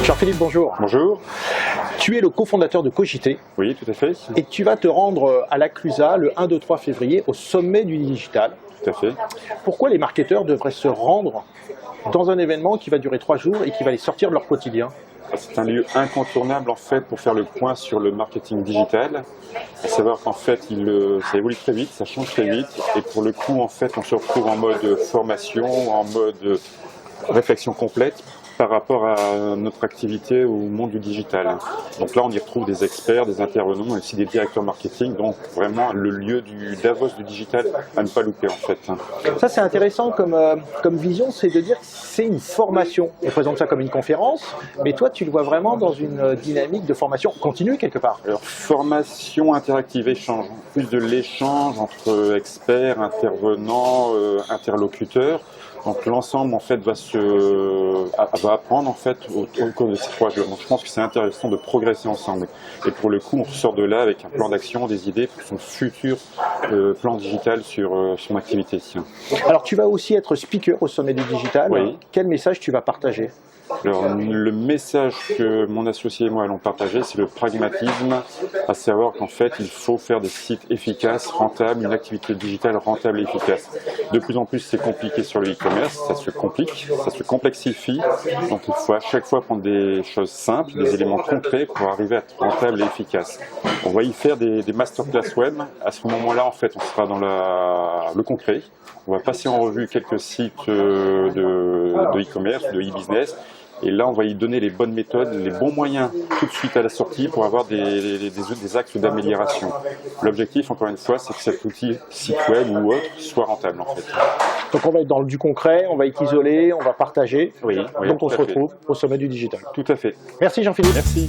Jean-Philippe, bonjour. Bonjour. Tu es le cofondateur de Cogité Oui, tout à fait. et tu vas te rendre à la Clusa le 1, 2, 3 février au sommet du digital. Tout à fait. Pourquoi les marketeurs devraient se rendre dans un événement qui va durer 3 jours et qui va les sortir de leur quotidien? C'est un lieu incontournable en fait pour faire le point sur le marketing digital. À savoir qu'en fait, ça évolue très vite, ça change très vite, et pour le coup, en fait, on se retrouve en mode formation, en mode réflexion complète par rapport à notre activité au monde du digital. Donc là, on y retrouve des experts, des intervenants, mais aussi des directeurs marketing, donc vraiment le lieu du Davos du digital à ne pas louper en fait. Ça, c'est intéressant comme vision, c'est de dire que c'est une formation. On présente ça comme une conférence, mais toi, tu le vois vraiment dans une dynamique de formation continue quelque part. Alors, formation interactive, échange, plus de l'échange entre experts, intervenants, interlocuteurs. Donc l'ensemble en fait va apprendre en fait au cours de ces 3 jours. Donc je pense que c'est intéressant de progresser ensemble. Et pour le coup, on sort de là avec un plan d'action, des idées pour son futur plan digital sur son activité. Alors, tu vas aussi être speaker au sommet du digital. Oui. Quel message tu vas partager? Alors, le message que mon associé et moi allons partager, c'est le pragmatisme, à savoir qu'en fait, il faut faire des sites efficaces, rentables, une activité digitale rentable et efficace. De plus en plus, c'est compliqué sur le e-commerce, ça se complique, ça se complexifie, donc il faut à chaque fois prendre des choses simples, des éléments concrets pour arriver à être rentable et efficace. On va y faire des masterclass web. À ce moment-là, en fait, on sera dans le concret. On va passer en revue quelques sites de e-commerce, de e-business. Et là, on va y donner les bonnes méthodes, les bons moyens tout de suite à la sortie pour avoir des axes d'amélioration. L'objectif, encore une fois, c'est que cet outil, site web ou autre, soit rentable en fait. Donc on va être dans du concret, on va être isolé, on va partager. Oui, Donc on tout se à fait. retrouve au sommet du digital. Tout à fait. Merci Jean-Philippe. Merci.